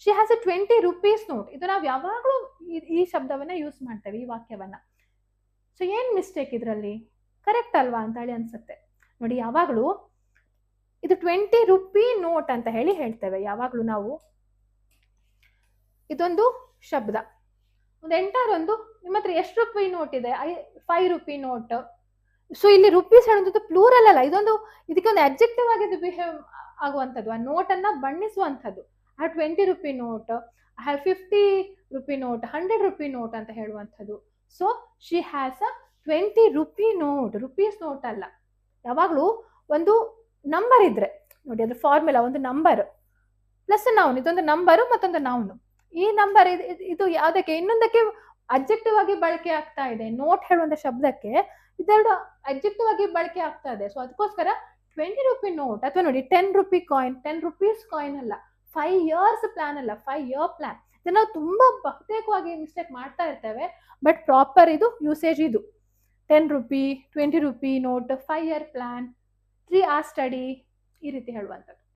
She has A 20 rupees note. ಇದು ನಾವು ಯಾವಾಗಲೂ ಈ ಶಬ್ದವನ್ನ ಯೂಸ್ ಮಾಡ್ತೇವೆ, ಈ ವಾಕ್ಯವನ್ನ. ಸೊ ಏನ್ ಮಿಸ್ಟೇಕ್ ಇದರಲ್ಲಿ? ಕರೆಕ್ಟ್ ಅಲ್ವಾ ಅಂತ ಹೇಳಿ ಅನ್ಸುತ್ತೆ ನೋಡಿ. ಯಾವಾಗಲೂ ಇದು 20 ರೂಪಿ ನೋಟ್ ಅಂತ ಹೇಳಿ ಹೇಳ್ತೇವೆ ಯಾವಾಗಲೂ ನಾವು. ಇದೊಂದು ಶಬ್ದ, ಒಂದು ಎಂಟರ್ ಒಂದು ನಿಮ್ಮ ಹತ್ರ ಎಷ್ಟು ರೂಪಾಯಿ ನೋಟ್ ಇದೆ? 5 ರೂಪಿ ನೋಟ್. ಸೊ ಇಲ್ಲಿ ರುಪೀಸ್ ಹೇಳುವಂಥದ್ದು ಪ್ಲೂರಲ್ ಅಲ್ಲ, ಇದಕ್ಕೊಂದು ಅಬ್ಜೆಕ್ಟಿವ್ ಆಗಿ ಬಿಹೇವ್ ಆಗುವಂಥದ್ದು, ಆ ನೋಟ್ ಅನ್ನ ಬಣ್ಣಿಸುವಂಥದ್ದು. ಆ 20 rupee note, 50 rupee note, 100 rupee note ಅಂತ ಹೇಳುವಂಥದ್ದು. So she has a 20 rupee note, rupees note ಅಲ್ಲ. ಯಾವಾಗಲೂ ಒಂದು ನಂಬರ್ ಇದ್ರೆ ನೋಡಿ, ಅದ್ರ ಫಾರ್ಮುಲಾ ಒಂದು ನಂಬರ್ ಪ್ಲಸ್ ನೌನ್, ಇದೊಂದು ನಂಬರು ಮತ್ತೊಂದು ನೌನು. ಈ ನಂಬರ್ ಇದು ಯಾವ್ದಕ್ಕೆ ಇನ್ನೊಂದಕ್ಕೆ ಅಬ್ಜೆಕ್ಟಿವ್ ಆಗಿ ಬಳಕೆ ಆಗ್ತಾ ಇದೆ. ನೋಟ್ ಹೇಳುವಂತ ಶಬ್ದಕ್ಕೆ ಇದೆರಡು ಅಬ್ಜೆಕ್ಟಿವ್ ಆಗಿ ಬಳಕೆ ಆಗ್ತಾ ಇದೆ. ಸೊ ಅದಕ್ಕೋಸ್ಕರ 20 ರೂಪಿ ನೋಟ್ ಅಥವಾ ನೋಡಿ 10 ರೂಪಿ ಕಾಯಿನ್, 10 ರುಪೀಸ್ ಕಾಯಿನ್ ಅಲ್ಲ, 5 years ಪ್ಲಾನ್ ಅಲ್ಲ, 5 year ಪ್ಲಾನ್. ಇದನ್ನ ನಾವು ತುಂಬಾ ಬಹುತೇಕವಾಗಿ ಮಿಸ್ಟೇಕ್ ಮಾಡ್ತಾ ಇರ್ತೇವೆ. ಬಟ್ ಪ್ರಾಪರ್ ಇದು ಯೂಸೇಜ್ ಇದು 10 rupee, 20 rupee note, 5 year plan, 3 hour study, ಈ ರೀತಿ ಹೇಳುವಂಥದ್ದು.